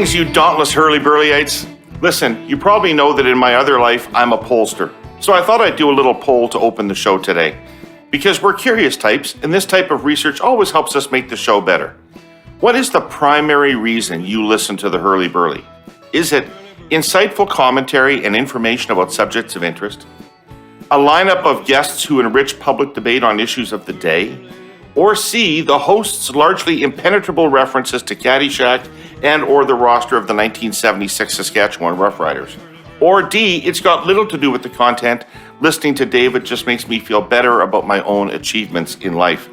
Greetings, you dauntless Herle Burlyites. Listen, you probably know that in my other life, I'm a pollster. So I thought I'd do a little poll to open the show today. Because we're curious types, and this type of research always helps us make the show better. What is the primary reason you listen to the Herle Burly? Is it insightful commentary and information about subjects of interest? A lineup of guests who enrich public debate on issues of the day? Or C, the host's largely impenetrable references to Caddyshack and or the roster of the 1976 Saskatchewan Roughriders? Or D, it's got little to do with the content. Listening to David just makes me feel better about my own achievements in life.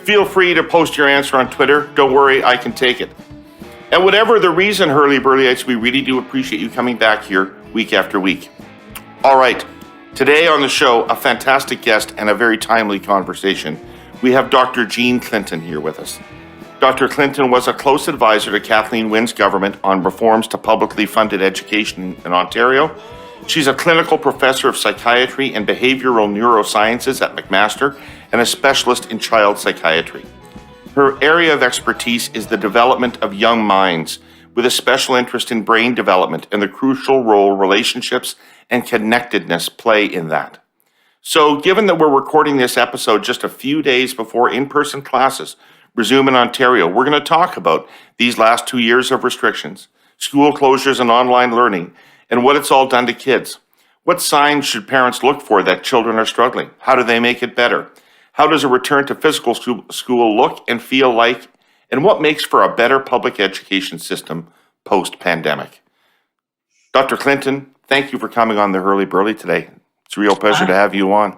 Feel free to post your answer on Twitter. Don't worry, I can take it. And whatever the reason, Herle Burlyites, we really do appreciate you coming back here week after week. All right, today on the show, a fantastic guest and a very timely conversation. We have Dr. Jean Clinton here with us. Dr. Clinton was a close advisor to Kathleen Wynne's government on reforms to publicly funded education in Ontario. She's a clinical professor of psychiatry and behavioural neurosciences at McMaster and a specialist in child psychiatry. Her area of expertise is the development of young minds, with a special interest in brain development and the crucial role relationships and connectedness play in that. So, given that we're recording this episode just a few days before in-person classes resume in Ontario, we're going to talk about these last 2 years of restrictions, school closures and online learning, and what it's all done to kids. What signs should parents look for that children are struggling? How do they make it better? How does a return to physical school look and feel like? And what makes for a better public education system post-pandemic? Dr. Clinton, thank you for coming on the Herle Burly today. It's a real pleasure to have you on.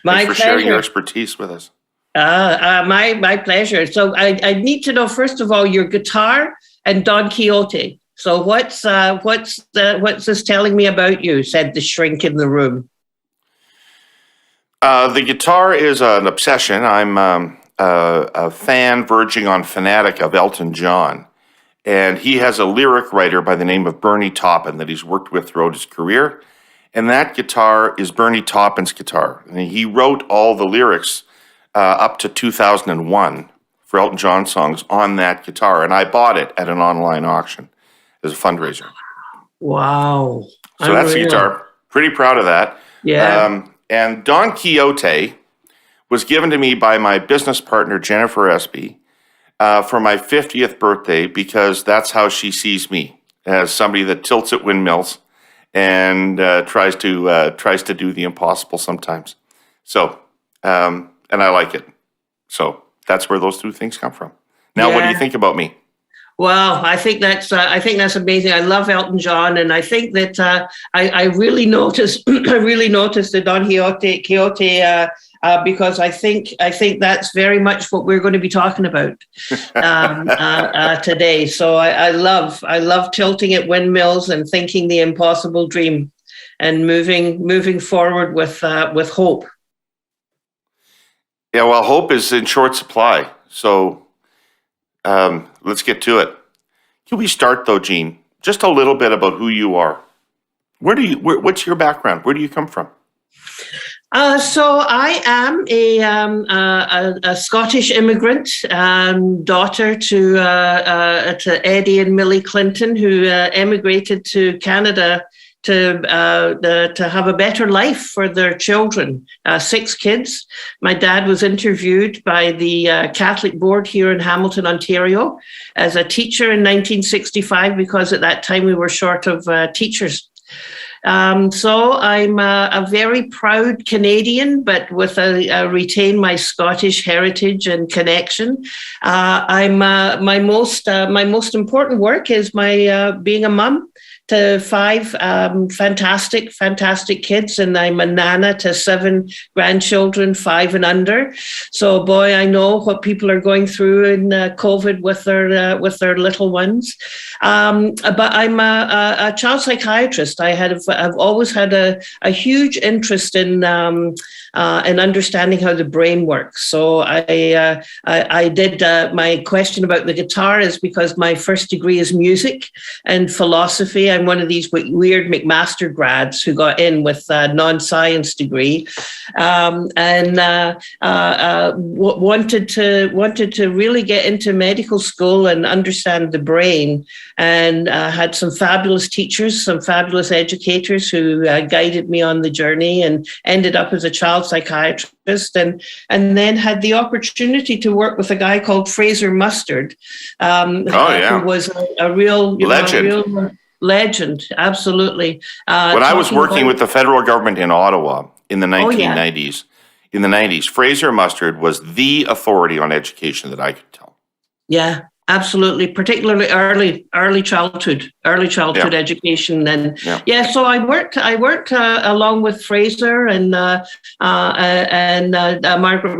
My Thanks for pleasure. sharing your expertise with us. My pleasure. So I need to know, first of all, your guitar and Don Quixote. So what's this telling me about you? Said the shrink in the room. The guitar is an obsession. I'm a fan verging on fanatic of Elton John. And he has a lyric writer by the name of Bernie Taupin that he's worked with throughout his career. And that guitar is Bernie Taupin's guitar. And he wrote all the lyrics up to 2001 for Elton John songs on that guitar. And I bought it at an online auction as a fundraiser. Wow. So that's the guitar. Pretty proud of that. Yeah. And Don Quixote was given to me by my business partner, Jennifer Espy, for my 50th birthday, because that's how she sees me, as somebody that tilts at windmills and tries to do the impossible sometimes. So, and I like it. So that's where those two things come from. Now, What do you think about me? Well, I think that's amazing. I love Elton John, and I think that I really noticed the Don Quixote because I think that's very much what we're going to be talking about today. So I love tilting at windmills and thinking the impossible dream, and moving forward with hope. Yeah, well, hope is in short supply. So let's get to it. Can we start though, Jean? Just a little bit about who you are. What's your background? Where do you come from? So I am a Scottish immigrant, daughter to Eddie and Millie Clinton, who emigrated to Canada to have a better life for their children. 6 kids. My dad was interviewed by the Catholic board here in Hamilton, Ontario, as a teacher in 1965, because at that time we were short of teachers. So I'm a very proud Canadian, but with retain my Scottish heritage and connection. I'm my most important work is my being a mum to 5 fantastic kids, and I'm a nana to 7 grandchildren, 5 and under. So, boy, I know what people are going through in COVID with their little ones. But I'm a child psychiatrist. I have but I've always had a huge interest in understanding how the brain works. So I did my question about the guitar is because my first degree is music and philosophy. I'm one of these weird McMaster grads who got in with a non-science degree, and wanted to really get into medical school and understand the brain, and had some fabulous teachers, some fabulous educators who guided me on the journey, and ended up as a child psychiatrist, and then had the opportunity to work with a guy called Fraser Mustard, who was a real legend. A real legend, absolutely. When I was working with the federal government in Ottawa in the 1990s, in the 90s, Fraser Mustard was the authority on education that I could tell. Yeah. Absolutely, particularly early childhood education, and so I worked along with Fraser and Margaret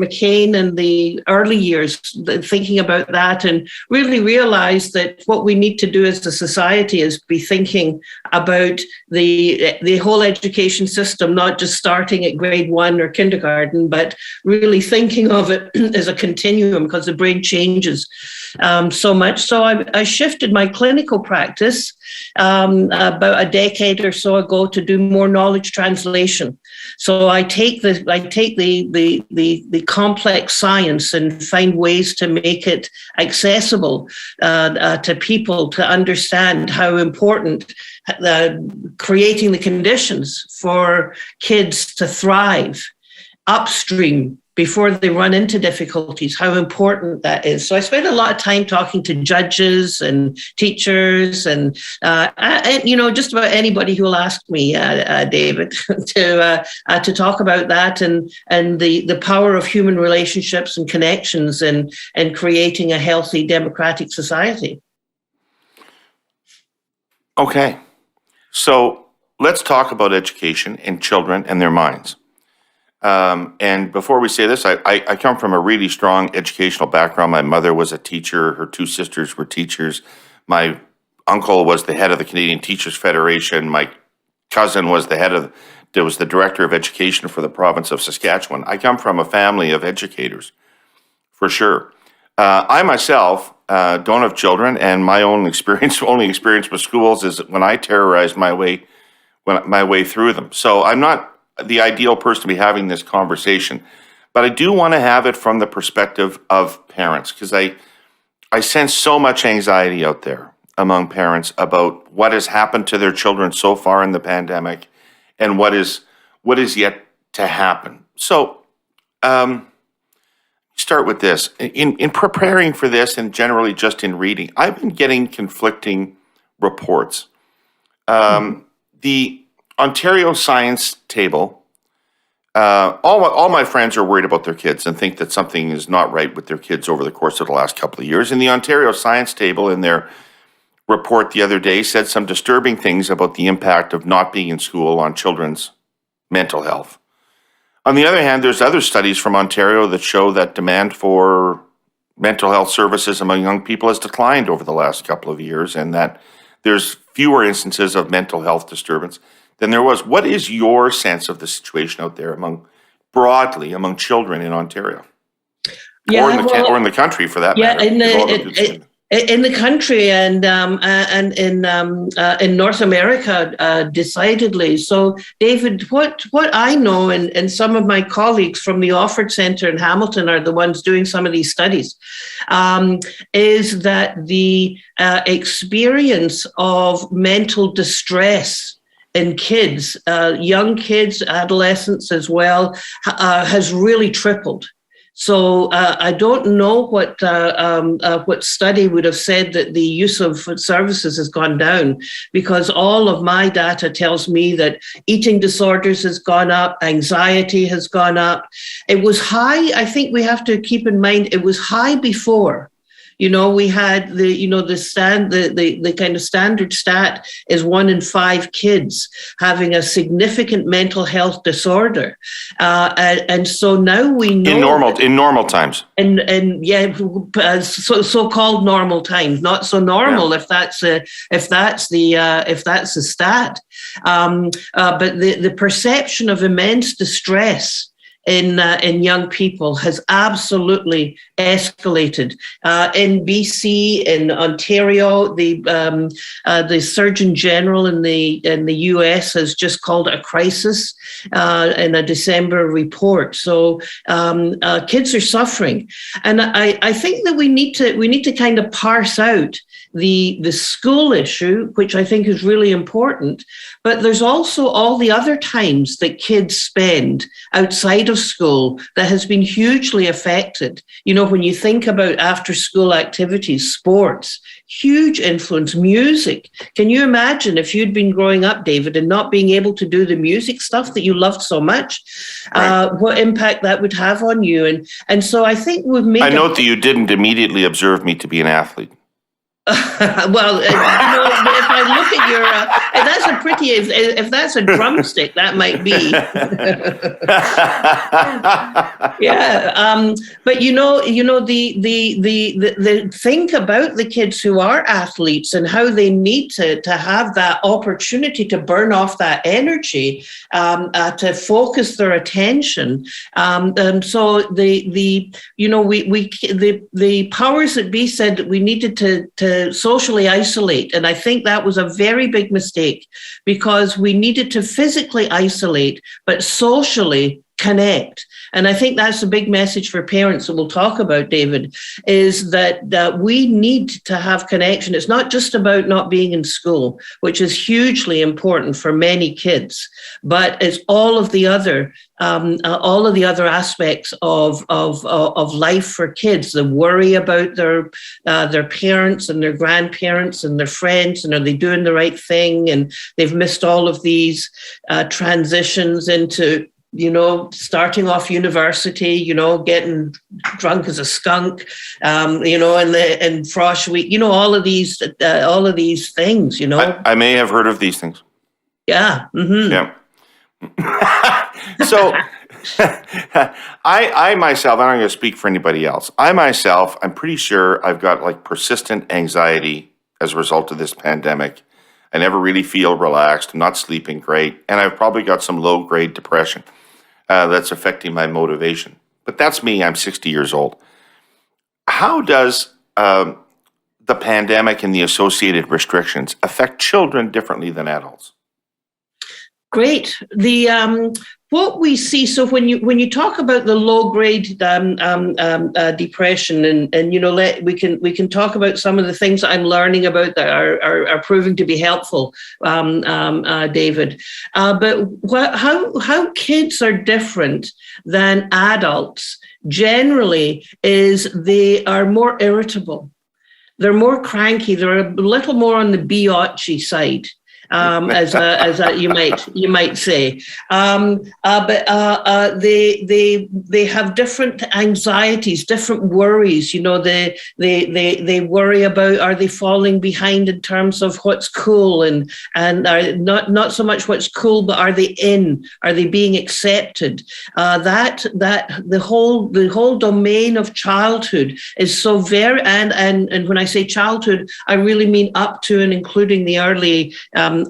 McCain in the early years, thinking about that, and really realized that what we need to do as a society is be thinking about the whole education system, not just starting at grade 1 or kindergarten, but really thinking of it as a continuum, because the brain changes so much. So I shifted my clinical practice about a decade or so ago to do more knowledge translation. So I take the complex science and find ways to make it accessible to people to understand how important creating the conditions for kids to thrive upstream before they run into difficulties, how important that is. So I spent a lot of time talking to judges and teachers and just about anybody who will ask me, David, to talk about that and the power of human relationships and connections and creating a healthy democratic society. Okay, so let's talk about education and children and their minds. And before we say this, I come from a really strong educational background. My mother was a teacher. Her two sisters were teachers. My uncle was the head of the Canadian Teachers Federation. My cousin was the director of education for the province of Saskatchewan. I come from a family of educators, for sure. I myself don't have children, and my only experience with schools is when I terrorized my way through them. So I'm not the ideal person to be having this conversation, but I do want to have it from the perspective of parents, because I sense so much anxiety out there among parents about what has happened to their children so far in the pandemic and what is yet to happen. So start with this. In preparing for this, and generally just in reading, I've been getting conflicting reports. The Ontario Science Table, all my friends are worried about their kids and think that something is not right with their kids over the course of the last couple of years. And the Ontario Science Table, in their report the other day, said some disturbing things about the impact of not being in school on children's mental health. On the other hand, there's other studies from Ontario that show that demand for mental health services among young people has declined over the last couple of years, and that there's fewer instances of mental health disturbance than there was. What is your sense of the situation out there broadly among children in Ontario, or in the country for that matter? In the country and in North America, decidedly. So, David, what I know, and some of my colleagues from the Offord Centre in Hamilton are the ones doing some of these studies, is that the experience of mental distress in kids, young kids, adolescents as well, has really tripled. So I don't know what study would have said that the use of services has gone down, because all of my data tells me that eating disorders has gone up, anxiety has gone up. It was high. I think we have to keep in mind it was high before. We had the kind of standard stat is 1 in 5 kids having a significant mental health disorder, and so now we know in normal times. And so-called normal times, not so normal if that's the stat. But the perception of immense distress in young people has absolutely escalated. In BC, in Ontario, the Surgeon General in the US has just called it a crisis in a December report. So kids are suffering, and I think that we need to kind of parse out the school issue, which I think is really important, but there's also all the other times that kids spend outside of school that has been hugely affected. When you think about after school activities, sports, huge influence, music. Can you imagine if you'd been growing up, David, and not being able to do the music stuff that you loved so much, right, what impact that would have on you? And so I think we've made... I note that you didn't immediately observe me to be an athlete. Well, if I look at your, that's a pretty. If that's a drumstick, that might be. Yeah, but the think about the kids who are athletes and how they need to have that opportunity to burn off that energy, to focus their attention. So the powers that be said that we needed to socially isolate. And I think that was a very big mistake, because we needed to physically isolate, but socially connect. And I think that's a big message for parents that we'll talk about, David, is that we need to have connection. It's not just about not being in school, which is hugely important for many kids, but it's all of the other aspects of life for kids. The worry about their parents and their grandparents and their friends, and are they doing the right thing? And they've missed all of these transitions into starting off university, getting drunk as a skunk, and frosh week, all of these things, I may have heard of these things. Yeah. Mm-hmm. Yeah. So I myself, I'm not going to speak for anybody else. I'm pretty sure I've got persistent anxiety as a result of this pandemic. I never really feel relaxed. I'm not sleeping great. And I've probably got some low-grade depression that's affecting my motivation. But that's me. I'm 60 years old. How does the pandemic and the associated restrictions affect children differently than adults? Great. What we see, so when you talk about the low grade depression, and we can talk about some of the things that I'm learning about that are proving to be helpful, David. But how kids are different than adults generally is they are more irritable, they're more cranky, they're a little more on the biatchy side. As you might say, but they have different anxieties, different worries. They worry about, are they falling behind in terms of what's cool, and not so much what's cool, but are they being accepted? That the whole domain of childhood is so very, and when I say childhood, I really mean up to and including the early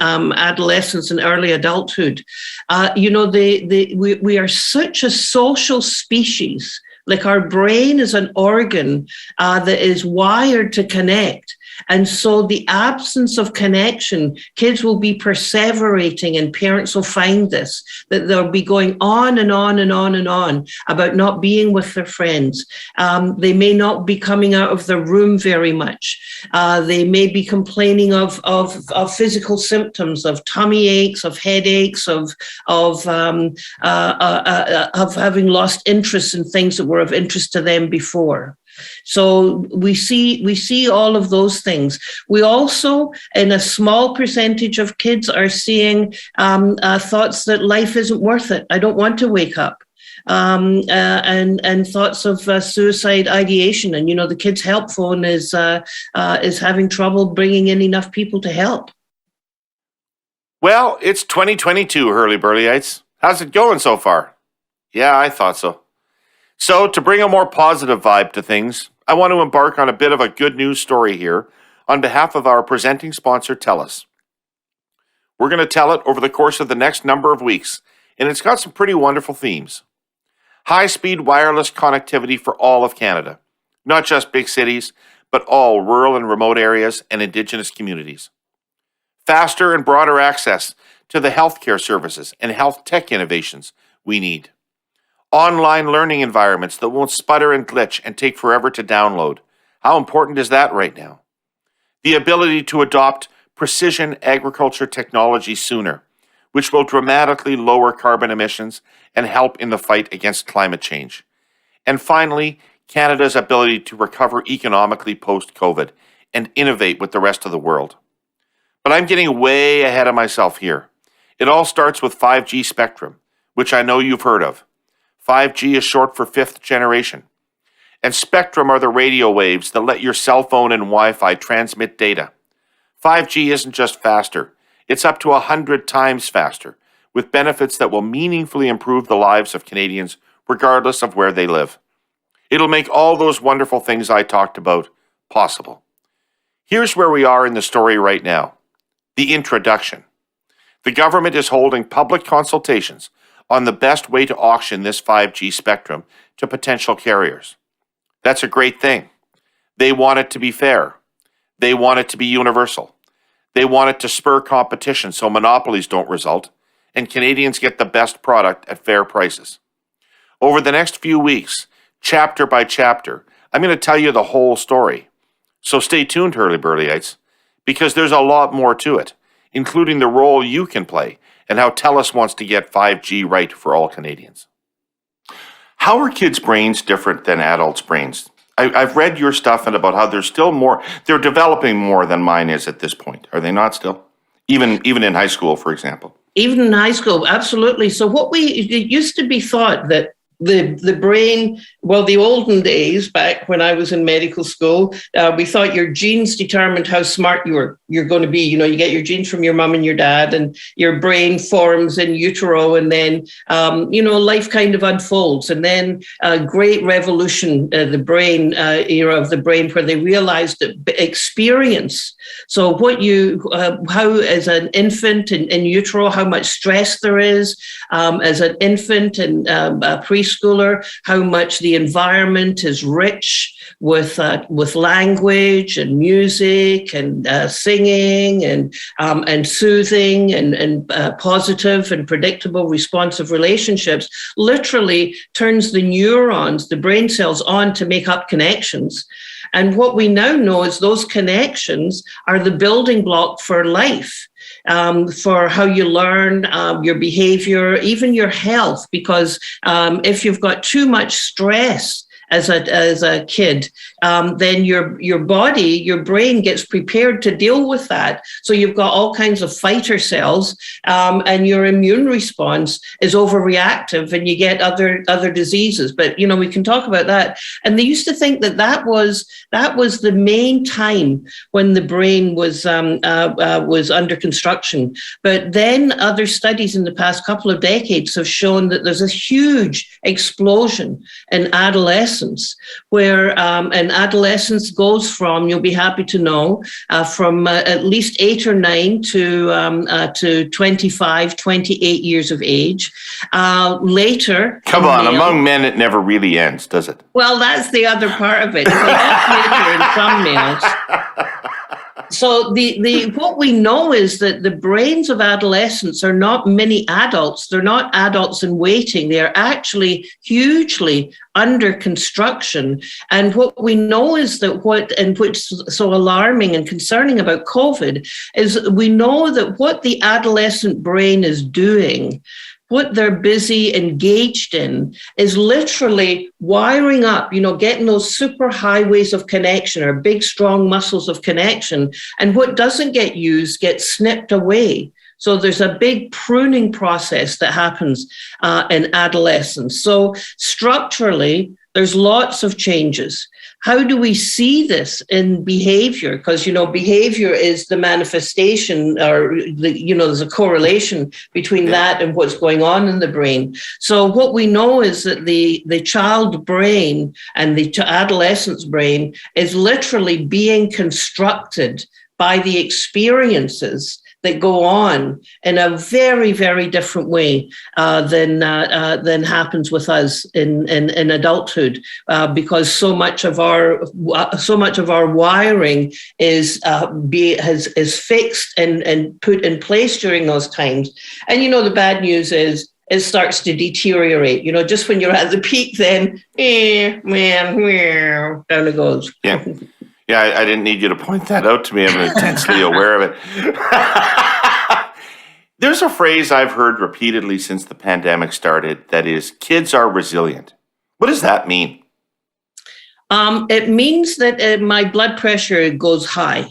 adolescence and early adulthood. We are such a social species. Like, our brain is an organ that is wired to connect. And so the absence of connection, kids will be perseverating, and parents will find this, that they'll be going on and on and on and on about not being with their friends. They may not be coming out of their room very much. They may be complaining of physical symptoms, of tummy aches, of headaches, of having lost interest in things that were of interest to them before. So we see all of those things. We also, in a small percentage of kids, are seeing thoughts that life isn't worth it. I don't want to wake up. and thoughts of suicide ideation. And, the Kids Help Phone is having trouble bringing in enough people to help. Well, it's 2022, Herle Burlyites. How's it going so far? Yeah, I thought so. So, to bring a more positive vibe to things, I want to embark on a bit of a good news story here on behalf of our presenting sponsor, TELUS. We're going to tell it over the course of the next number of weeks, and it's got some pretty wonderful themes. High-speed wireless connectivity for all of Canada, not just big cities, but all rural and remote areas and Indigenous communities. Faster and broader access to the healthcare services and health tech innovations we need. Online learning environments that won't sputter and glitch and take forever to download. How important is that right now? The ability to adopt precision agriculture technology sooner, which will dramatically lower carbon emissions and help in the fight against climate change. And finally, Canada's ability to recover economically post-COVID and innovate with the rest of the world. But I'm getting way ahead of myself here. It all starts with 5G spectrum, which I know you've heard of. 5G is short for fifth generation. And spectrum are the radio waves that let your cell phone and Wi-Fi transmit data. 5G isn't just faster, it's up to 100 times faster, with benefits that will meaningfully improve the lives of Canadians regardless of where they live. It'll make all those wonderful things I talked about possible. Here's where we are in the story right now. The introduction. The government is holding public consultations on the best way to auction this 5G spectrum to potential carriers. That's a great thing. They want it to be fair. They want it to be universal. They want it to spur competition so monopolies don't result, and Canadians get the best product at fair prices. Over the next few weeks, chapter by chapter, I'm going to tell you the whole story. So stay tuned, Herle Burlyites, because there's a lot more to it, including the role you can play and how TELUS wants to get 5G right for all Canadians. How are kids' brains different than adults' brains? I've read your stuff and about how there's still more, they're developing more than mine is at this point. Are they not still? Even in high school, for example. Even in high school, absolutely. So it used to be thought that the brain, well, the olden days, back when I was in medical school, we thought your genes determined how smart you're going to be. You get your genes from your mom and your dad, and your brain forms in utero, and then, life kind of unfolds. And then a great revolution, the brain era of the brain, where they realized that experience. So how as an infant in utero, how much stress there is, as an infant and preschooler, how much the environment is rich with language and music and singing and soothing and positive and predictable responsive relationships, literally turns the neurons, the brain cells, on to make up connections. And what we now know is those connections are the building block for life. For how you learn, your behavior, even your health, because if you've got too much stress as a kid, then your body, your brain gets prepared to deal with that. So you've got all kinds of fighter cells, and your immune response is overreactive, and you get other diseases. But we can talk about that. And they used to think that was the main time when the brain was under construction. But then other studies in the past couple of decades have shown that there's a huge explosion in adolescence, where an adolescence goes from, you'll be happy to know, from at least 8 or 9 to 25, 28 years of age. Later. Come on, among men it never really ends, does it? Well, that's the other part of it. It's a lot later in some males. So what we know is that the brains of adolescents are not mini adults. They're not adults in waiting. They are actually hugely under construction. And what we know is that which is so alarming and concerning about COVID is we know that what the adolescent brain is doing, what they're busy engaged in, is literally wiring up, getting those super highways of connection or big, strong muscles of connection. And what doesn't get used gets snipped away. So there's a big pruning process that happens in adolescence. So structurally, there's lots of changes. How do we see this in behavior? Because, behavior is the manifestation, or, there's a correlation between that and what's going on in the brain. So what we know is that the child brain and the adolescent's brain is literally being constructed by the experiences that go on in a very, very different way than happens with us in adulthood, because so much of our wiring is fixed and put in place during those times. And the bad news is it starts to deteriorate. Just when you're at the peak, then down it goes. Yeah. Yeah, I didn't need you to point that out to me. I'm intensely aware of it. There's a phrase I've heard repeatedly since the pandemic started that is, kids are resilient. What does that mean? It means that my blood pressure goes high.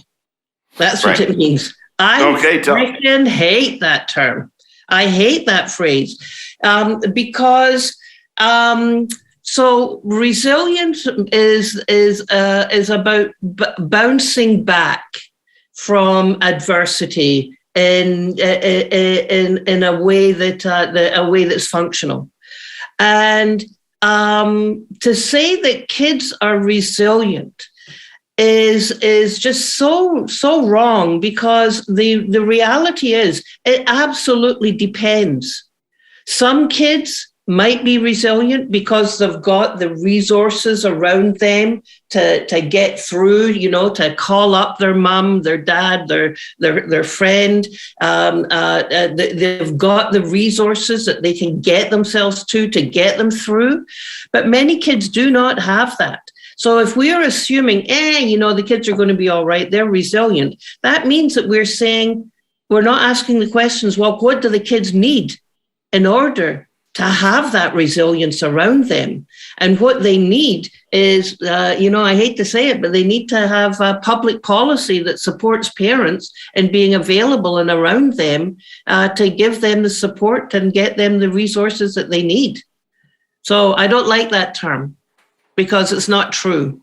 That's what it means. I freaking hate that term. I hate that phrase because... So resilience is about bouncing back from adversity in a way that's functional, and to say that kids are resilient is just so wrong, because the reality is it absolutely depends. Some kids might be resilient because they've got the resources around them to get through, to call up their mum, their dad, their friend. They've got the resources that they can get themselves to get them through. But many kids do not have that. So if we are assuming, the kids are going to be all right, they're resilient, that means that we're saying, we're not asking the questions, well, what do the kids need in order to have that resilience around them? And what they need is, I hate to say it, but they need to have a public policy that supports parents in being available and around them to give them the support and get them the resources that they need. So I don't like that term because it's not true.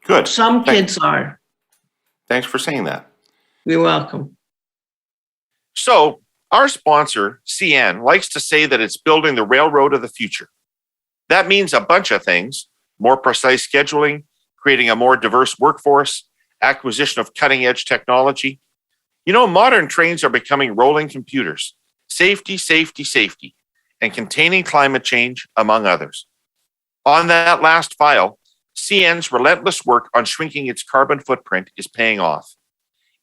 Good. Some kids are. Thanks for saying that. You're welcome. So, our sponsor, CN, likes to say that it's building the railroad of the future. That means a bunch of things: more precise scheduling, creating a more diverse workforce, acquisition of cutting-edge technology. Modern trains are becoming rolling computers. Safety, safety, safety, and containing climate change, among others. On that last file, CN's relentless work on shrinking its carbon footprint is paying off.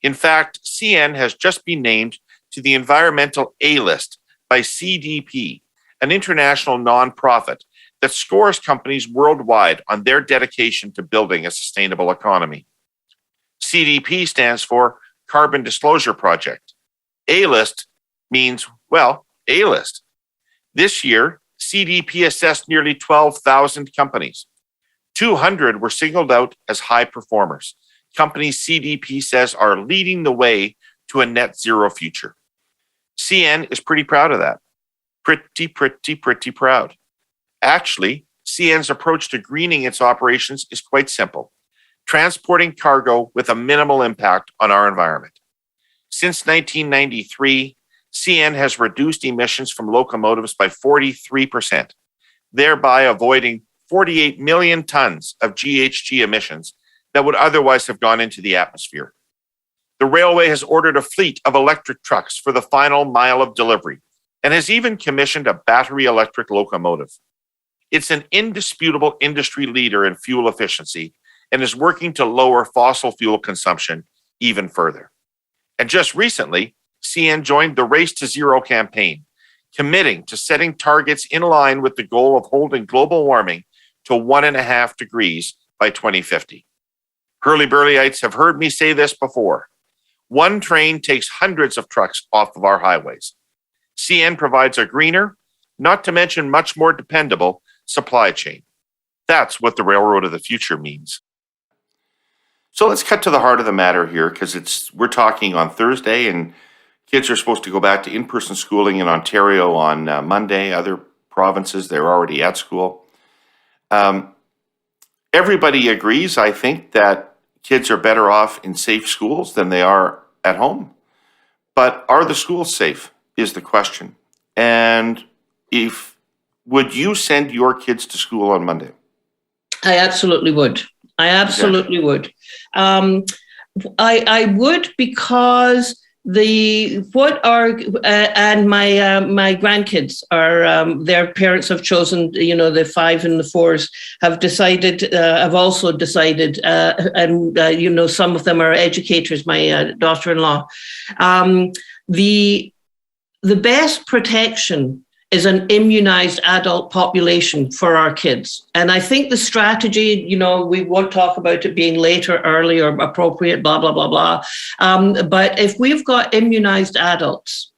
In fact, CN has just been named to the environmental A list by CDP, an international nonprofit that scores companies worldwide on their dedication to building a sustainable economy. CDP stands for Carbon Disclosure Project. A list means, A list. This year, CDP assessed nearly 12,000 companies. 200 were singled out as high performers. Companies CDP says are leading the way to a net zero future. CN is pretty proud of that. Pretty proud. Actually, CN's approach to greening its operations is quite simple: transporting cargo with a minimal impact on our environment. Since 1993, CN has reduced emissions from locomotives by 43%, thereby avoiding 48 million tons of GHG emissions that would otherwise have gone into the atmosphere. The railway has ordered a fleet of electric trucks for the final mile of delivery and has even commissioned a battery electric locomotive. It's an indisputable industry leader in fuel efficiency and is working to lower fossil fuel consumption even further. And just recently, CN joined the Race to Zero campaign, committing to setting targets in line with the goal of holding global warming to 1.5 degrees by 2050. Herle Burlyites have heard me say this before. One train takes hundreds of trucks off of our highways. CN provides a greener, not to mention much more dependable, supply chain. That's what the railroad of the future means. So let's cut to the heart of the matter here, because we're talking on Thursday, and Kids are supposed to go back to in-person schooling in Ontario on Monday. Other provinces, they're already at school. Everybody agrees, I think, that kids are better off in safe schools than they are at home. But are the schools safe is the question. And would you send your kids to school on Monday? I absolutely would. I absolutely would. I would, because my grandkids are their parents have chosen, the 5 and the 4s have also decided, and some of them are educators, my daughter-in-law. The best protection is an immunized adult population for our kids. And I think the strategy, we won't talk about it being late or early or appropriate, blah, blah, blah, blah. But if we've got immunized adults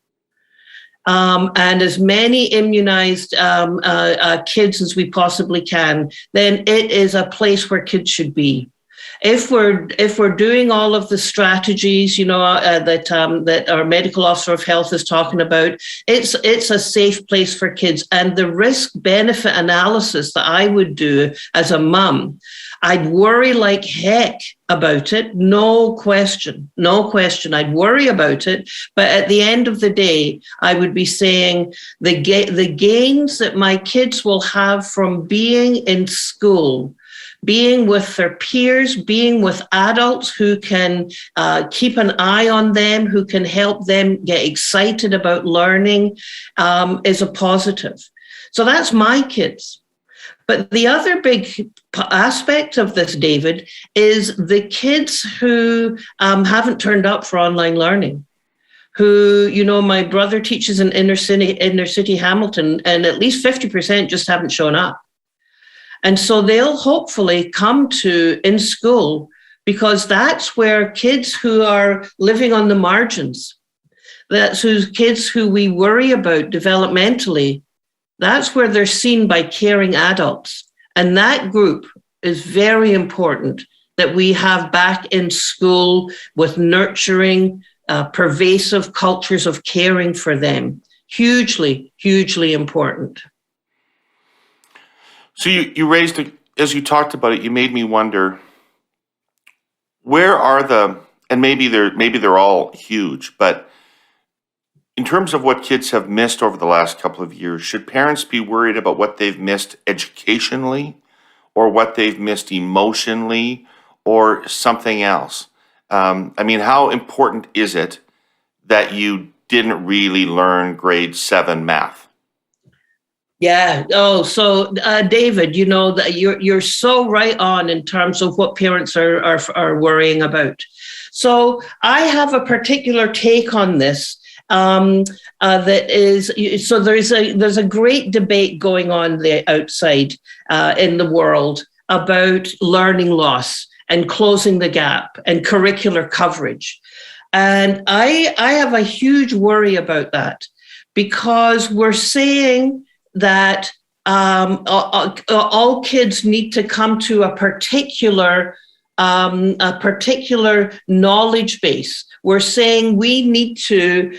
and as many immunized kids as we possibly can, then it is a place where kids should be. If we're doing all of the strategies, that our medical officer of health is talking about, it's a safe place for kids. And the risk-benefit analysis that I would do as a mum, I'd worry like heck about it, no question. I'd worry about it, but at the end of the day, I would be saying the gains that my kids will have from being in school, being with their peers, being with adults who can keep an eye on them, who can help them get excited about learning, is a positive. So that's my kids. But the other big aspect of this, David, is the kids who haven't turned up for online learning. Who, my brother teaches in inner city Hamilton, and at least 50% just haven't shown up. And so they'll hopefully come to in school, because that's where kids who are living on the margins, that's whose kids who we worry about developmentally, that's where they're seen by caring adults. And that group is very important that we have back in school with nurturing, pervasive cultures of caring for them. Hugely, hugely important. So you raised it, as you talked about it, you made me wonder, where are and maybe they're all huge, but in terms of what kids have missed over the last couple of years, should parents be worried about what they've missed educationally, or what they've missed emotionally, or something else? How important is it that you didn't really learn grade 7 math? Yeah. Oh, so David, that you're so right on in terms of what parents are worrying about. So I have a particular take on this. That is, so there's a great debate going on there outside in the world about learning loss and closing the gap and curricular coverage. And I have a huge worry about that, because we're saying that all kids need to come to a particular knowledge base. We're saying we need to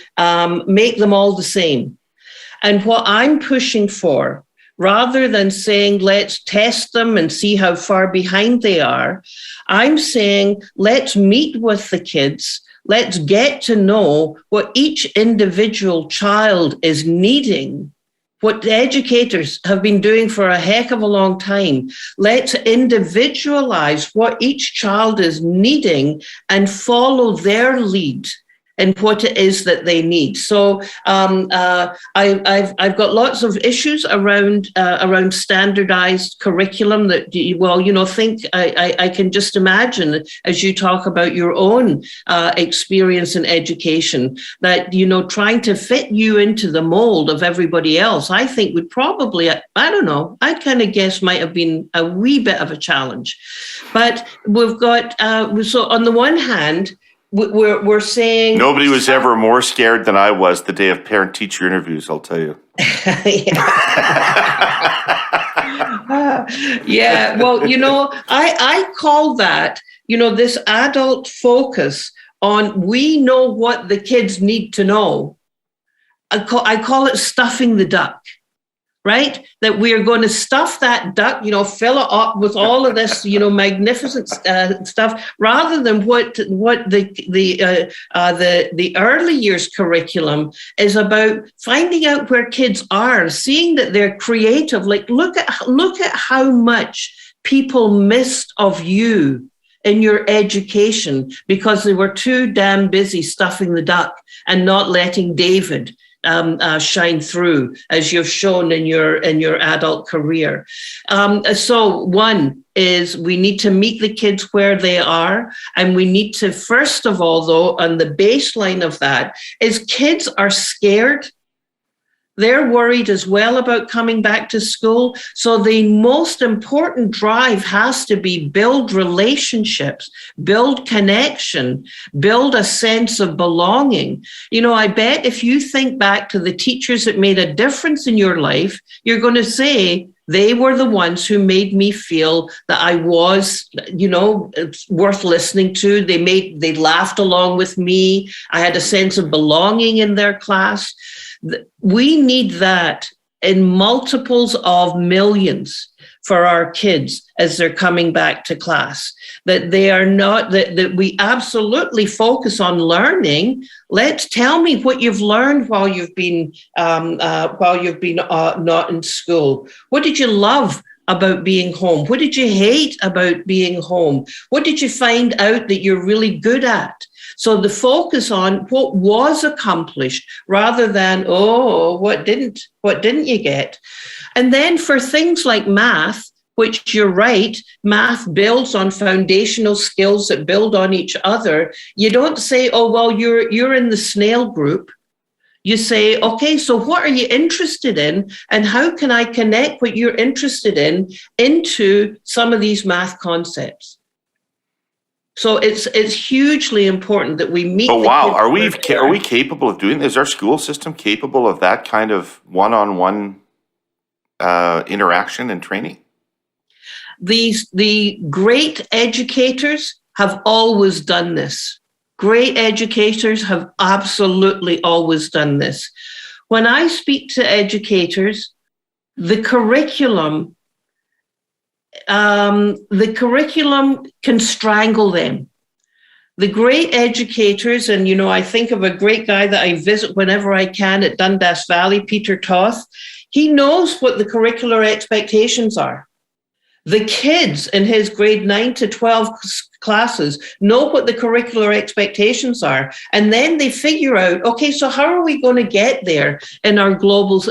make them all the same. And what I'm pushing for, rather than saying let's test them and see how far behind they are, I'm saying let's meet with the kids. Let's get to know what each individual child is needing, what the educators have been doing for a heck of a long time. Let's individualize what each child is needing and follow their lead and what it is that they need. So I've got lots of issues around standardized curriculum that, think I can just imagine, as you talk about your own experience in education, that, trying to fit you into the mold of everybody else, I think would probably, I don't know, I kind of guess might have been a wee bit of a challenge. But we've got, so on the one hand, we're saying nobody was ever more scared than I was the day of parent-teacher interviews, I'll tell you. Yeah, well, I call that, this adult focus on we know what the kids need to know. I call it stuffing the duck, right? That we are going to stuff that duck, fill it up with all of this, magnificent stuff, rather than what the early years curriculum is about, finding out where kids are, seeing that they're creative. Like look at how much people missed of you in your education because they were too damn busy stuffing the duck and not letting David shine through, as you've shown in your adult career. So one is we need to meet the kids where they are, and we need to, first of all, though, on the baseline of that is kids are scared. They're worried as well about coming back to school. So the most important drive has to be build relationships, build connection, build a sense of belonging. I bet if you think back to the teachers that made a difference in your life, you're going to say, they were the ones who made me feel that I was, worth listening to. They laughed along with me. I had a sense of belonging in their class. We need that in multiples of millions for our kids as they're coming back to class, that they are not, that we absolutely focus on learning. Tell me what you've learned while you've been not in school. What did you love about being home? What did you hate about being home? What did you find out that you're really good at? So the focus on what was accomplished rather than, what didn't you get? And then for things like math, which you're right, math builds on foundational skills that build on each other. You don't say, you're in the snail group. You say, okay, so what are you interested in? And how can I connect what you're interested in into some of these math concepts? So it's hugely important that we meet. Oh wow, are we capable of doing this? Is our school system capable of that kind of one-on-one interaction and training? The great educators have always done this. Great educators have absolutely always done this. When I speak to educators, the curriculum can strangle them. The great educators, and I think of a great guy that I visit whenever I can at Dundas Valley, Peter Toth. He knows what the curricular expectations are. The kids in his grade 9 to 12 classes know what the curricular expectations are. And then they figure out, okay, so how are we going to get there in our global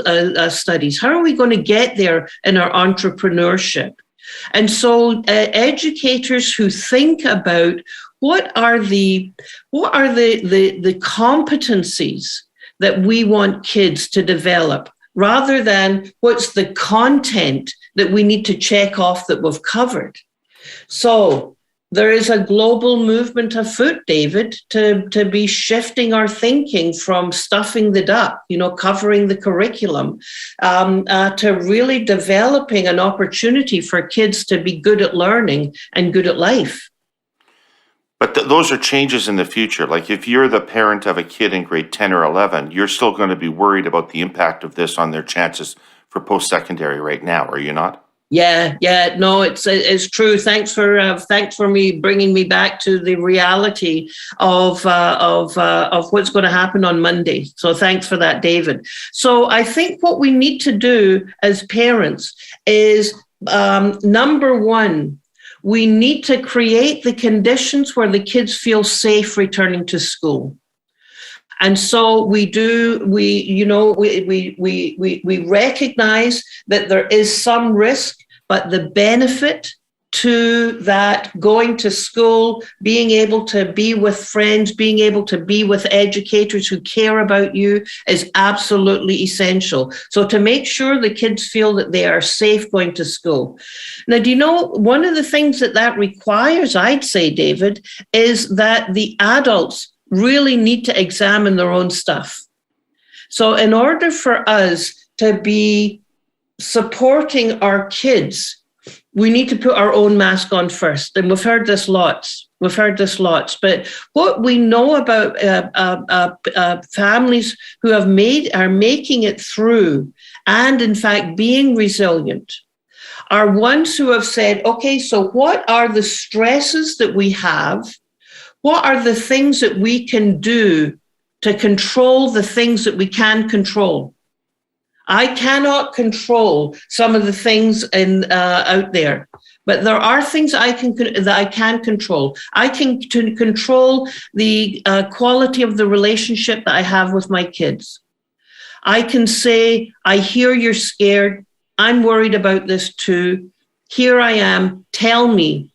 studies? How are we going to get there in our entrepreneurship? And so educators who think about what are the competencies that we want kids to develop, rather than what's the content that we need to check off that we've covered. So there is a global movement afoot, David, to be shifting our thinking from stuffing the duck, covering the curriculum, to really developing an opportunity for kids to be good at learning and good at life. But those are changes in the future. Like if you're the parent of a kid in grade 10 or 11, you're still going to be worried about the impact of this on their chances for post-secondary right now, are you not? Yeah, no, it's true. Thanks for bringing me back to the reality of what's going to happen on Monday. So thanks for that, David. So I think what we need to do as parents is number one, we need to create the conditions where the kids feel safe returning to school. And so we recognize that there is some risk, but the benefit to that going to school, being able to be with friends, being able to be with educators who care about you is absolutely essential. So to make sure the kids feel that they are safe going to school. Now, do you know, one of the things that requires, I'd say, David, is that the adults really need to examine their own stuff. So in order for us to be supporting our kids, we need to put our own mask on first. And we've heard this lots. But what we know about families who are making it through, and in fact being resilient, are ones who have said, okay, so what are the stresses that we have? What are the things that we can do to control the things that we can control? I cannot control some of the things out there, but there are things that I can control. I can control the quality of the relationship that I have with my kids. I can say, I hear you're scared. I'm worried about this too. Here I am. Tell me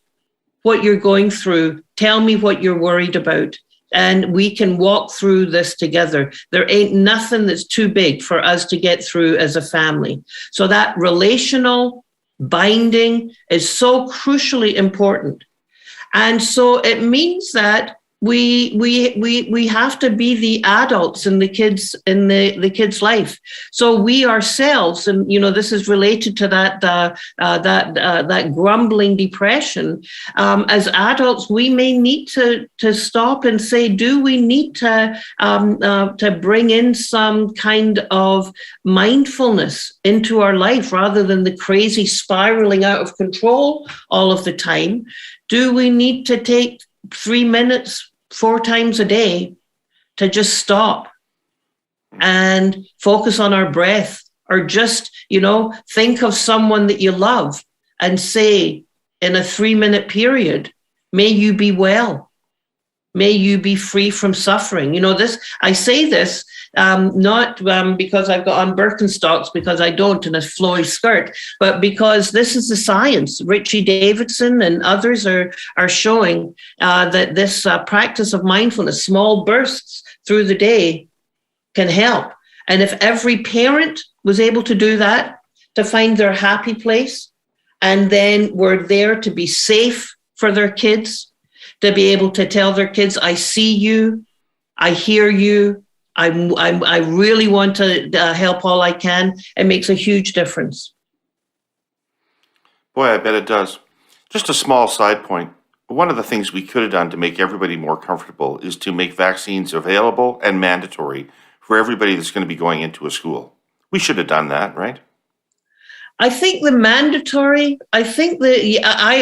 what you're going through. Tell me what you're worried about. And we can walk through this together. There ain't nothing that's too big for us to get through as a family. So that relational binding is so crucially important. And so it means that we have to be the adults in the kids' life. So we ourselves, and this is related to that grumbling depression. As adults, we may need to stop and say, do we need to bring in some kind of mindfulness into our life rather than the crazy spiraling out of control all of the time? Do we need to take 3 minutes 4 times a day to just stop and focus on our breath, or just, think of someone that you love and say in a 3-minute period, may you be well. May you be free from suffering. I say this not because I've got on Birkenstocks, because I don't, in a flowy skirt, but because this is the science. Richie Davidson and others are showing that this practice of mindfulness, small bursts through the day, can help. And if every parent was able to do that, to find their happy place, and then were there to be safe for their kids, to be able to tell their kids, I see you, I hear you, I really want to help all I can. It makes a huge difference. Boy, I bet it does. Just a small side point. One of the things we could have done to make everybody more comfortable is to make vaccines available and mandatory for everybody that's going to be going into a school. We should have done that, right? I think I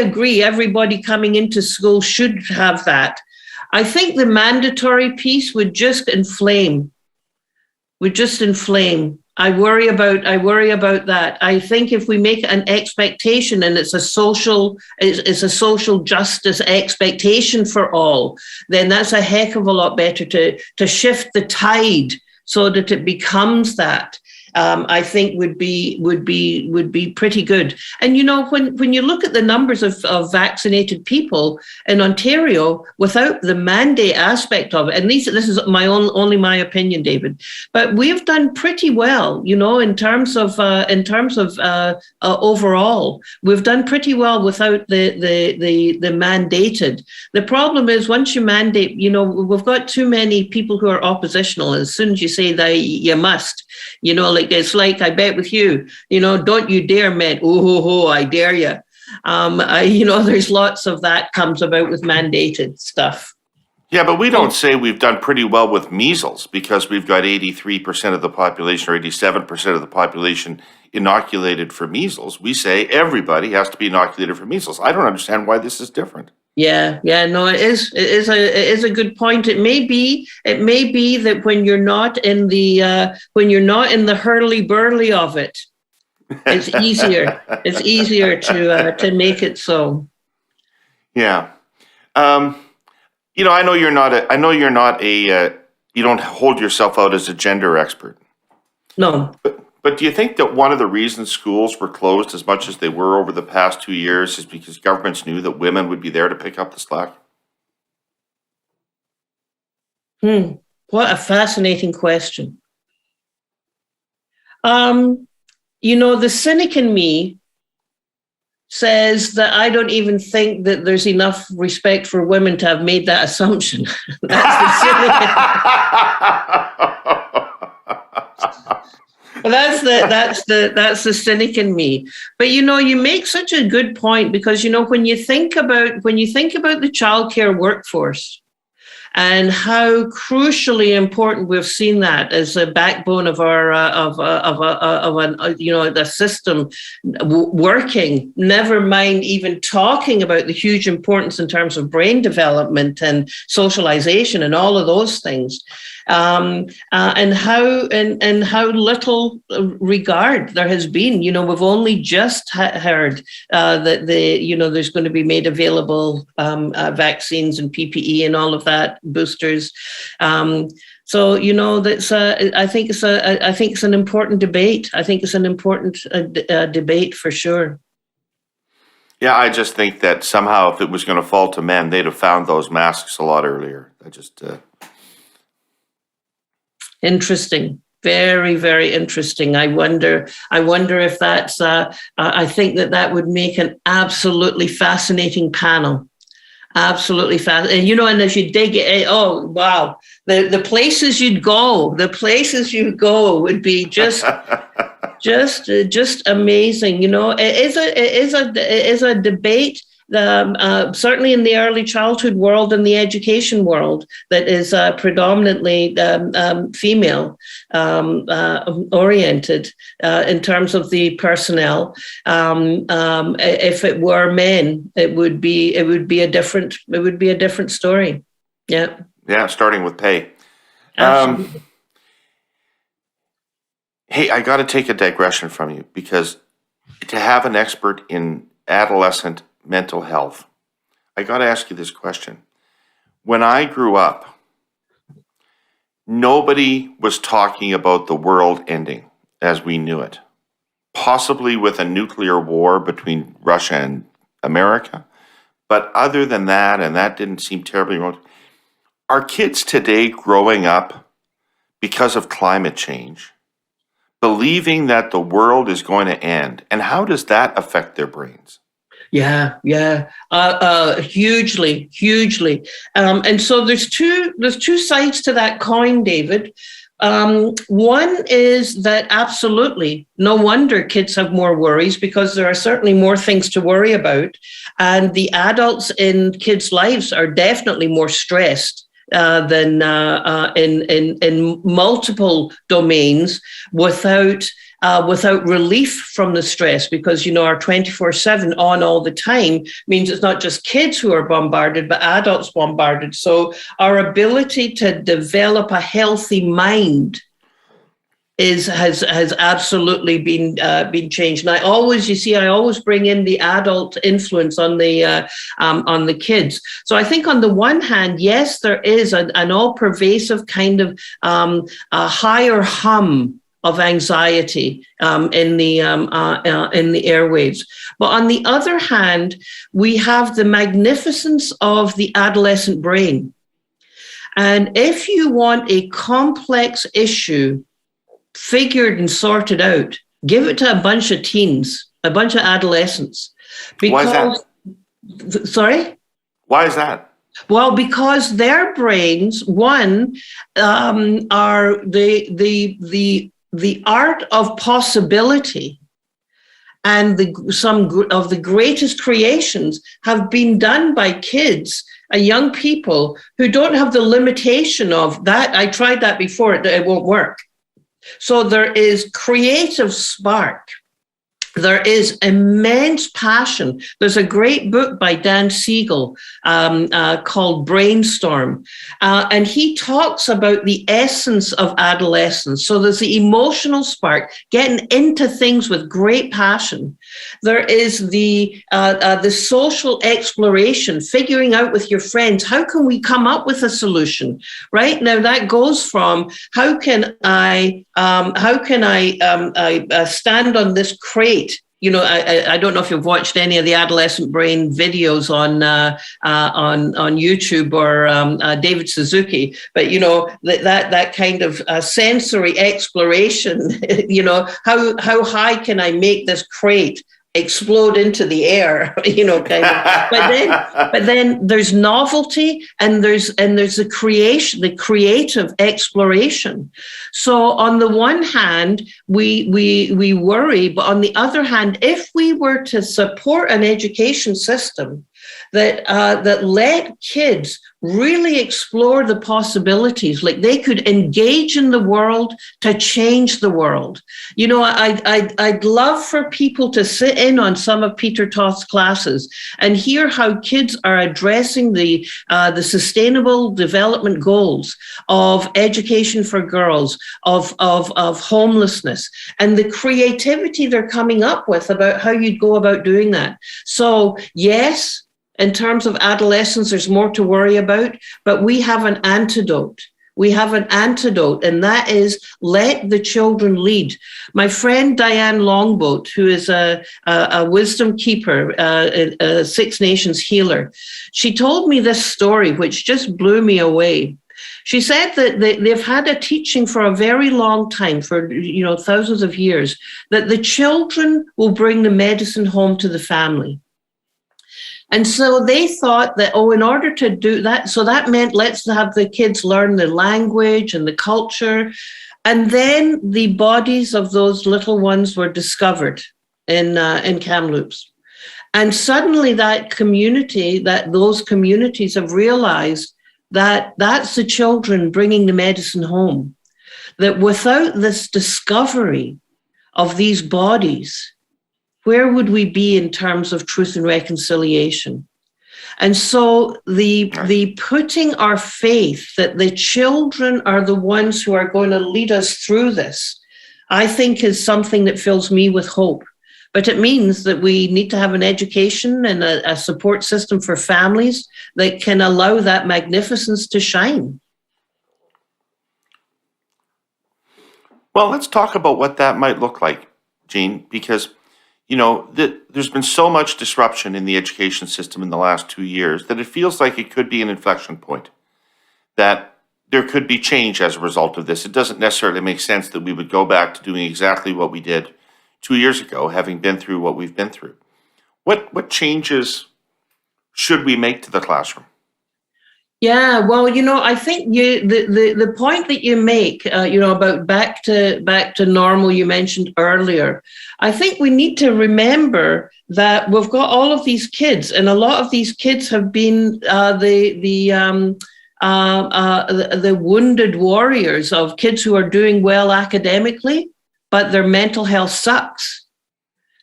agree, everybody coming into school should have that. I think the mandatory piece would just inflame. I worry about that. I think if we make an expectation, and it's a social justice expectation for all, then that's a heck of a lot better to shift the tide so that it becomes that. I think would be pretty good. And when you look at the numbers of vaccinated people in Ontario, without the mandate aspect of it, and this is only my opinion, David, but we've done pretty well. In terms of overall, we've done pretty well without the mandated. The problem is, once you mandate, we've got too many people who are oppositional. As soon as you say that you must, it's like, I bet with you, don't you dare, men. Oh, I dare you. There's lots of that comes about with mandated stuff. Yeah, but we don't say we've done pretty well with measles because we've got 83% of the population or 87% of the population inoculated for measles. We say everybody has to be inoculated for measles. I don't understand why this is different. Yeah, no, it is a good point. It may be that when you're not in the Herle Burly of it, it's easier. It's easier to make it so. Yeah, I know you're not you don't hold yourself out as a gender expert. No. But do you think that one of the reasons schools were closed as much as they were over the past 2 years is because governments knew that women would be there to pick up the slack? What a fascinating question. The cynic in me says that I don't even think that there's enough respect for women to have made that assumption. That's the cynic. Well, that's the cynic in me. But you make such a good point, because when you think about the childcare workforce, and how crucially important we've seen that as a backbone of our the system working. Never mind even talking about the huge importance in terms of brain development and socialization and all of those things. And how little regard there has been. We've only just heard that there's going to be made available vaccines and PPE and all of that, boosters. So that's I think it's an important debate. I think it's an important debate for sure. Yeah, I just think that somehow if it was going to fall to men, they'd have found those masks a lot earlier. Interesting. Very, very interesting. I wonder if that's, I think that would make an absolutely fascinating panel. Absolutely fascinating. And as you dig it, oh, wow. The places you'd go would be just, just amazing. It is a debate. Certainly in the early childhood world and the education world that is predominantly female oriented in terms of the personnel. If it were men, it would be a different story. Yeah. Yeah, starting with pay. Hey, I got to take a digression from you, because to have an expert in adolescent mental health, I got to ask you this question. When I grew up, nobody was talking about the world ending as we knew it, possibly with a nuclear war between Russia and America. But other than that, and that didn't seem terribly wrong, are kids today growing up because of climate change, believing that the world is going to end? And how does that affect their brains? Yeah, hugely. And so there's two sides to that coin, David. One is that absolutely, no wonder kids have more worries, because there are certainly more things to worry about. And the adults in kids' lives are definitely more stressed than in multiple domains without relief from the stress, because our 24/7 on all the time means it's not just kids who are bombarded, but adults bombarded. So our ability to develop a healthy mind has absolutely been changed. And I always bring in the adult influence on the kids. So I think on the one hand, yes, there is an all pervasive kind of a higher hum of anxiety in the airwaves. But on the other hand, we have the magnificence of the adolescent brain. And if you want a complex issue figured and sorted out, give it to a bunch of teens, a bunch of adolescents. Why is that? Sorry? Why is that? Well, because their brains, one, are the art of possibility, and some of the greatest creations have been done by kids, young people who don't have the limitation of that. I tried that before, it won't work. So there is creative spark. There is immense passion. There's a great book by Dan Siegel called Brainstorm. And he talks about the essence of adolescence. So there's the emotional spark, getting into things with great passion. There is the social exploration, figuring out with your friends, how can we come up with a solution? Right now, that goes from how can I stand on this crate? I don't know if you've watched any of the adolescent brain videos on YouTube or David Suzuki, but that kind of sensory exploration. How high can I make this crate explode into the air, kind of. But then there's novelty, and there's the creative exploration. So on the one hand, we worry, but on the other hand, if we were to support an education system that let kids really explore the possibilities, like they could engage in the world to change the world. I'd love for people to sit in on some of Peter Toth's classes and hear how kids are addressing the sustainable development goals of education for girls, of homelessness, and the creativity they're coming up with about how you'd go about doing that. So yes, in terms of adolescence, there's more to worry about, but we have an antidote. We have an antidote, and that is let the children lead. My friend Diane Longboat, who is a wisdom keeper, a Six Nations healer, she told me this story, which just blew me away. She said that they've had a teaching for a very long time, for thousands of years, that the children will bring the medicine home to the family. And so they thought that, in order to do that, so that meant let's have the kids learn the language and the culture. And then the bodies of those little ones were discovered in Kamloops. And suddenly those communities have realized that that's the children bringing the medicine home. That without this discovery of these bodies, where would we be in terms of truth and reconciliation? And so the putting our faith that the children are the ones who are going to lead us through this, I think is something that fills me with hope. But it means that we need to have an education and a support system for families that can allow that magnificence to shine. Well, let's talk about what that might look like, Jean, because there's been so much disruption in the education system in the last 2 years that it feels like it could be an inflection point, that there could be change as a result of this. It doesn't necessarily make sense that we would go back to doing exactly what we did 2 years ago, having been through what we've been through. What changes should we make to the classroom? Yeah, well, I think the point that you make, about back to normal, you mentioned earlier. I think we need to remember that we've got all of these kids, and a lot of these kids have been the wounded warriors of kids who are doing well academically, but their mental health sucks.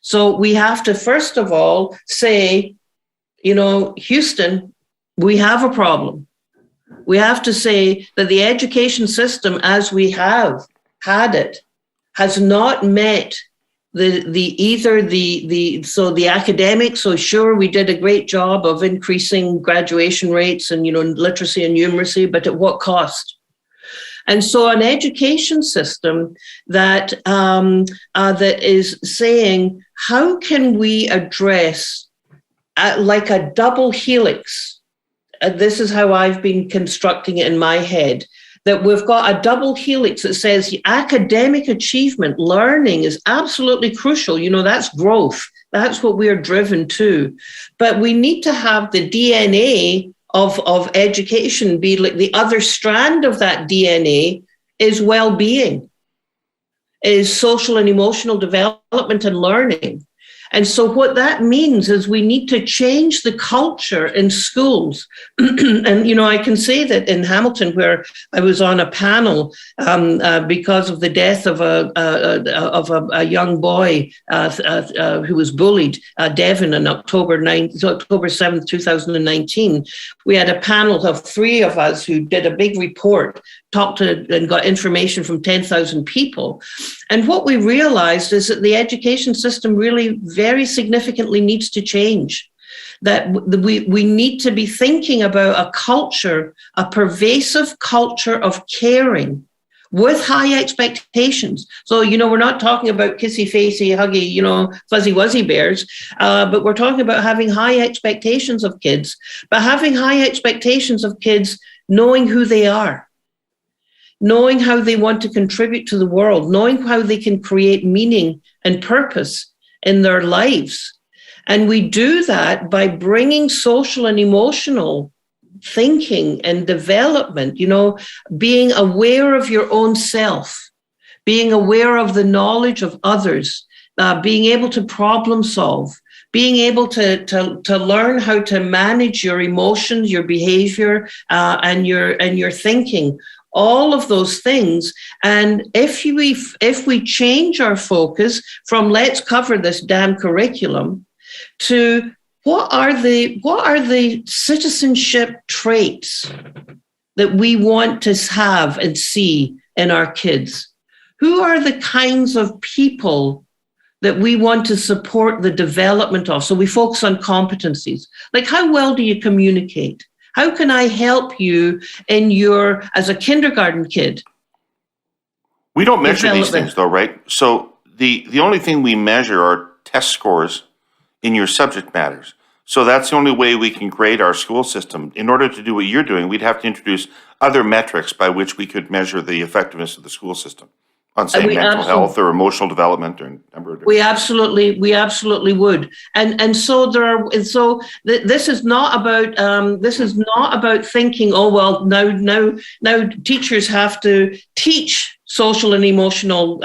So we have to first of all say, Houston, we have a problem. We have to say that the education system as we have had it has not met the academics. So sure, we did a great job of increasing graduation rates and, literacy and numeracy, but at what cost? And so an education system that is saying, how can we address like a double helix? This is how I've been constructing it in my head, that we've got a double helix that says academic achievement, learning is absolutely crucial. That's growth. That's what we're driven to. But we need to have the DNA of education be like the other strand of that DNA is well-being, is social and emotional development and learning. And so what that means is we need to change the culture in schools. And, I can say that in Hamilton, where I was on a panel because of the death of a young boy who was bullied, Devin, on October 7th, 2019, we had a panel of 3 of us who did a big report, talked to and got information from 10,000 people. And what we realized is that the education system really very significantly needs to change. That we need to be thinking about a culture, a pervasive culture of caring with high expectations. So, we're not talking about kissy-facey, huggy, fuzzy-wuzzy bears, but we're talking about having high expectations of kids, but having high expectations of kids knowing who they are, knowing how they want to contribute to the world, knowing how they can create meaning and purpose in their lives. And we do that by bringing social and emotional thinking and development, being aware of your own self, being aware of the knowledge of others, being able to problem solve, being able to learn how to manage your emotions, your behavior, and your thinking. All of those things. And if we change our focus from let's cover this damn curriculum to what are the citizenship traits that we want to have and see in our kids? Who are the kinds of people that we want to support the development of? So we focus on competencies. Like, how well do you communicate? How can I help you as a kindergarten kid? We don't measure these things though, right? So the only thing we measure are test scores in your subject matters. So that's the only way we can grade our school system. In order to do what you're doing, we'd have to introduce other metrics by which we could measure the effectiveness of the school system on, say, mental health or emotional development or a number of different. We absolutely would. And so this is not about thinking, oh well, now teachers have to teach social and emotional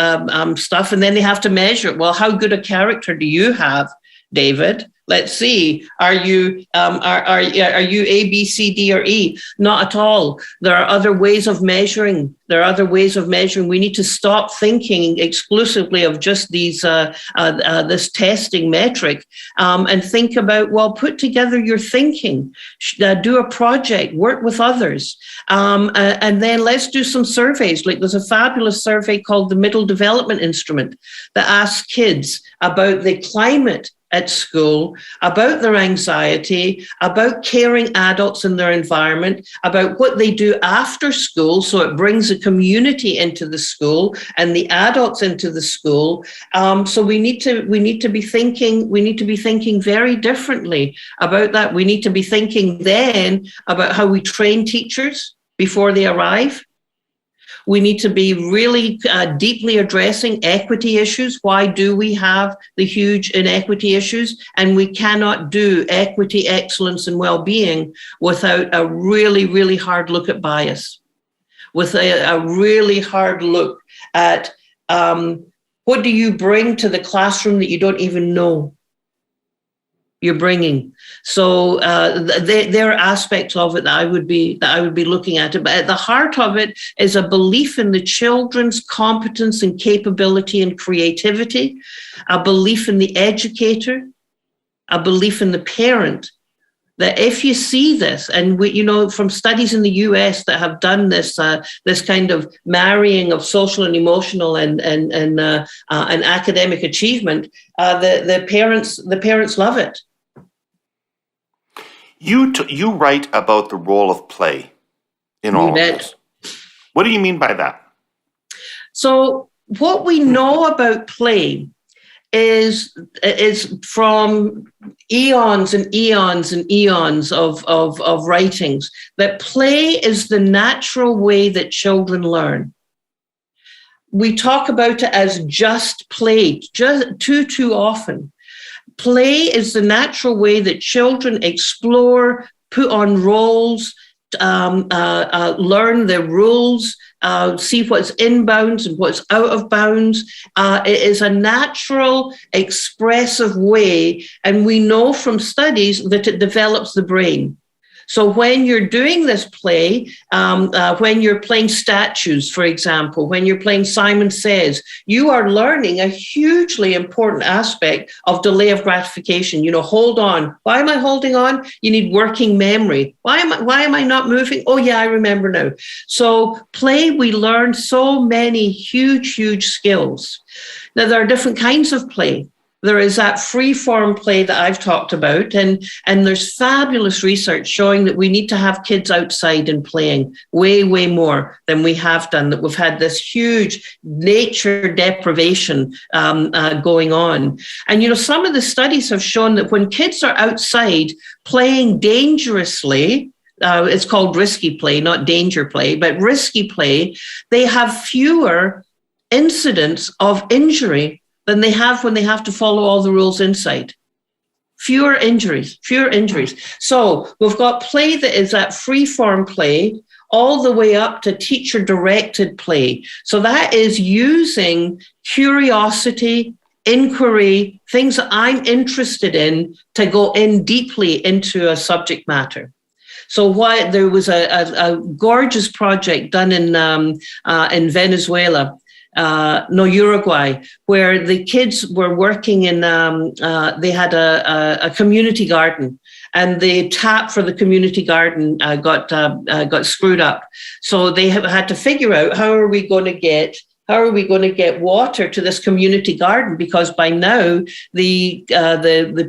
stuff, and then they have to measure it. Well, how good a character do you have, David? Let's see. Are you A, B, C, D, or E? Not at all. There are other ways of measuring. We need to stop thinking exclusively of just these this testing metric, and think about, well, put together your thinking, do a project, work with others, and then let's do some surveys. Like, there's a fabulous survey called the Middle Development Instrument that asks kids about the climate at school, about their anxiety, about caring adults in their environment, about what they do after school. So it brings the community into the school and the adults into the school. So we need to be thinking very differently about that. We need to be thinking then about how we train teachers before they arrive. We need to be really deeply addressing equity issues. Why do we have the huge inequity issues? And we cannot do equity, excellence, and well-being without a really, really hard look at bias, with a really hard look at what do you bring to the classroom that you don't even know you're bringing. So there are aspects of it that I would be looking at it. But at the heart of it is a belief in the children's competence and capability and creativity, a belief in the educator, a belief in the parent, that if you see this, and from studies in the US that have done this kind of marrying of social and emotional and academic achievement, the parents love it. You write about the role of play in all of this. What do you mean by that? So what we know about play is from eons and eons and eons of writings, that play is the natural way that children learn. We talk about it as just play, just too often. Play is the natural way that children explore, put on roles, learn the rules, see what's in bounds and what's out of bounds. It is a natural, expressive way, and we know from studies that it develops the brain. So when you're doing this play, when you're playing statues, for example, when you're playing Simon Says, you are learning a hugely important aspect of delay of gratification. Hold on. Why am I holding on? You need working memory. Why am I not moving? Oh yeah, I remember now. So play, we learn so many huge skills. Now there are different kinds of play. There is that free-form play that I've talked about, and there's fabulous research showing that we need to have kids outside and playing way more than we have done, that we've had this huge nature deprivation going on. And, some of the studies have shown that when kids are outside playing dangerously, it's called risky play, not danger play, but risky play, they have fewer incidents of injury than they have when they have to follow all the rules inside. Fewer injuries. So we've got play that is that free-form play all the way up to teacher-directed play. So that is using curiosity, inquiry, things that I'm interested in to go in deeply into a subject matter. So why there was a gorgeous project done in Venezuela, Uruguay, where the kids were working in, they had a community garden, and the tap for the community garden got screwed up. So they had to figure out how are we going to get water to this community garden, because by now the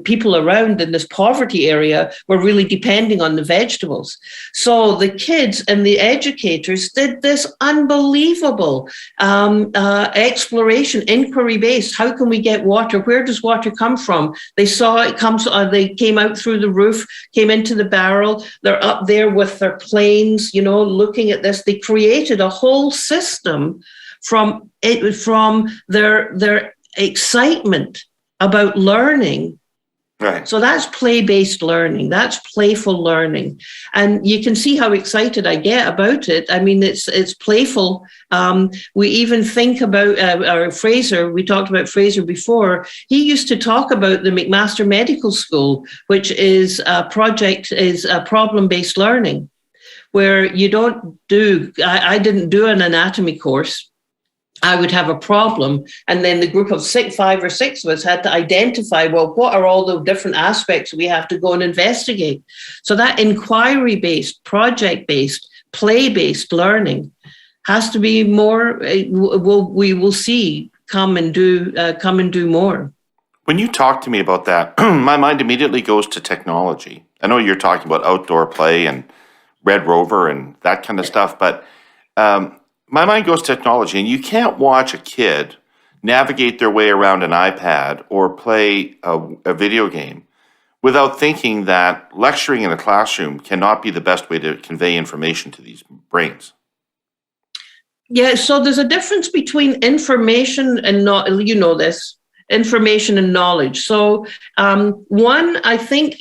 people around in this poverty area were really depending on the vegetables. So the kids and the educators did this unbelievable exploration, inquiry-based. How can we get water? Where does water come from? They saw it comes. They came out through the roof, came into the barrel. They're up there with their planes, looking at this. They created a whole system from their excitement about learning. Right. So that's play-based learning. That's playful learning, and you can see how excited I get about it. I mean, it's playful. We even think about our Fraser. We talked about Fraser before. He used to talk about the McMaster Medical School, which is a problem-based learning, where you don't do. I didn't do an anatomy course. I would have a problem, and then the group of 5 or 6 of us had to identify, well, what are all the different aspects we have to go and investigate? So that inquiry-based, project-based, play-based learning has to be more. We will see come and do more. When you talk to me about that, my mind immediately goes to technology. I know you're talking about outdoor play and Red Rover and that kind of stuff, but my mind goes to technology, and you can't watch a kid navigate their way around an iPad or play a video game without thinking that lecturing in a classroom cannot be the best way to convey information to these brains. Yeah, so there's a difference between information and information and knowledge. So one, I think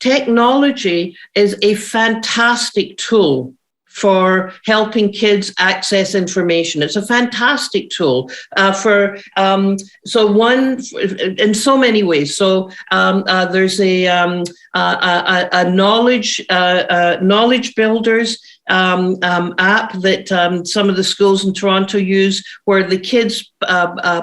technology is a fantastic tool for helping kids access information. It's a fantastic tool in so many ways. So there's a knowledge builders app that some of the schools in Toronto use, where the kids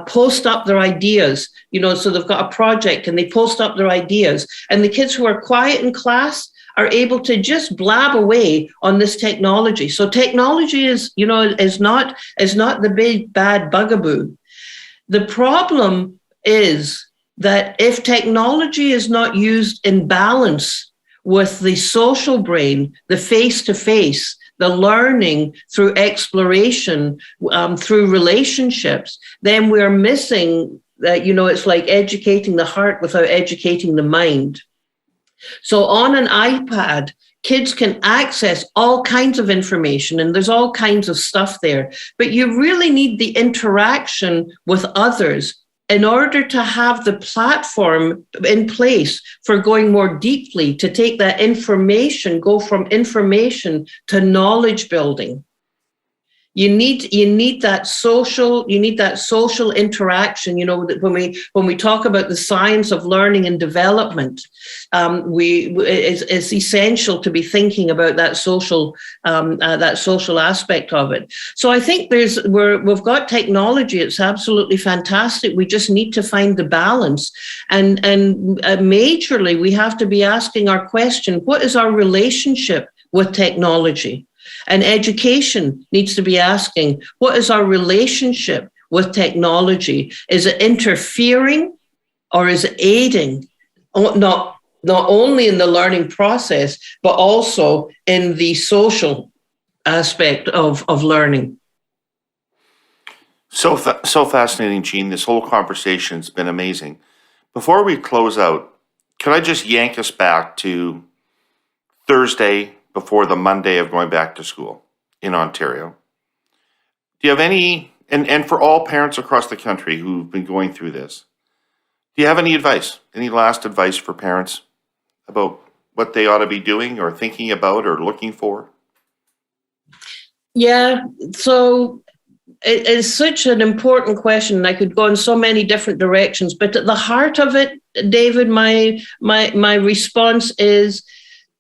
post up their ideas. So they've got a project and they post up their ideas, and the kids who are quiet in class are able to just blab away on this technology. So technology is not the big bad bugaboo. The problem is that if technology is not used in balance with the social brain, the face-to-face, the learning through exploration, through relationships, then we're missing that. It's like educating the heart without educating the mind. So on an iPad, kids can access all kinds of information, and there's all kinds of stuff there. But you really need the interaction with others in order to have the platform in place for going more deeply, to take that information, go from information to knowledge building. You need that social interaction. When we talk about the science of learning and development, it's essential to be thinking about that social aspect of it. So I think we've got technology. It's absolutely fantastic. We just need to find the balance, and majorly we have to be asking our question: what is our relationship with technology? And education needs to be asking, what is our relationship with technology? Is it interfering, or is it aiding? Not only in the learning process, but also in the social aspect of learning. So fascinating, Jean. This whole conversation's been amazing. Before we close out, could I just yank us back to Thursday before the Monday of going back to school in Ontario? Do you have any And for all parents across the country who've been going through this, do you have any advice, any last advice for parents about what they ought to be doing or thinking about or looking for? Yeah, so it is such an important question. I could go in so many different directions, but at the heart of it, David, my response is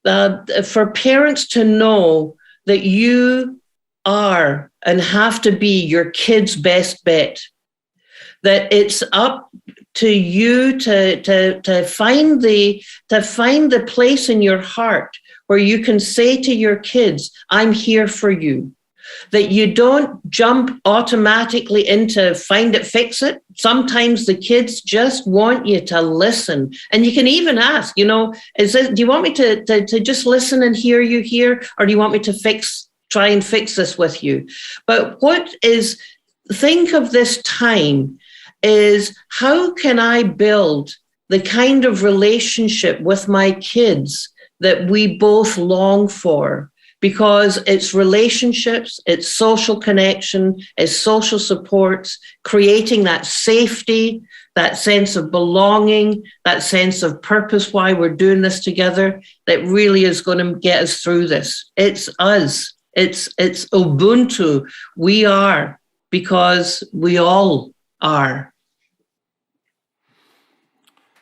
for parents to know that you are and have to be your kid's best bet. That it's up to you to find the place in your heart where you can say to your kids, "I'm here for you." That you don't jump automatically into find it, fix it. Sometimes the kids just want you to listen. And you can even ask, do you want me to just listen and hear you here? Or do you want me to try and fix this with you? But think of this time is how can I build the kind of relationship with my kids that we both long for? Because it's relationships, it's social connection, it's social supports, creating that safety, that sense of belonging, that sense of purpose, why we're doing this together, that really is going to get us through this. It's us. It's Ubuntu. We are, because we all are.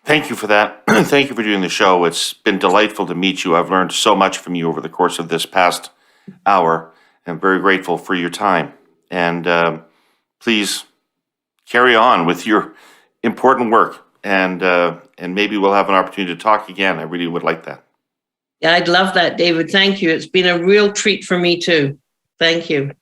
Thank you for that. Thank you for doing the show. It's been delightful to meet you. I've learned so much from you over the course of this past hour. I'm very grateful for your time. And please carry on with your important work. And maybe we'll have an opportunity to talk again. I really would like that. Yeah, I'd love that, David. Thank you. It's been a real treat for me too. Thank you.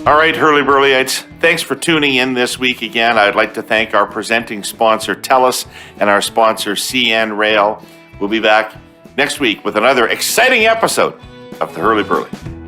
All right, Herle Burlyites, thanks for tuning in this week again. I'd like to thank our presenting sponsor, TELUS, and our sponsor, CN Rail. We'll be back next week with another exciting episode of the Herle Burly.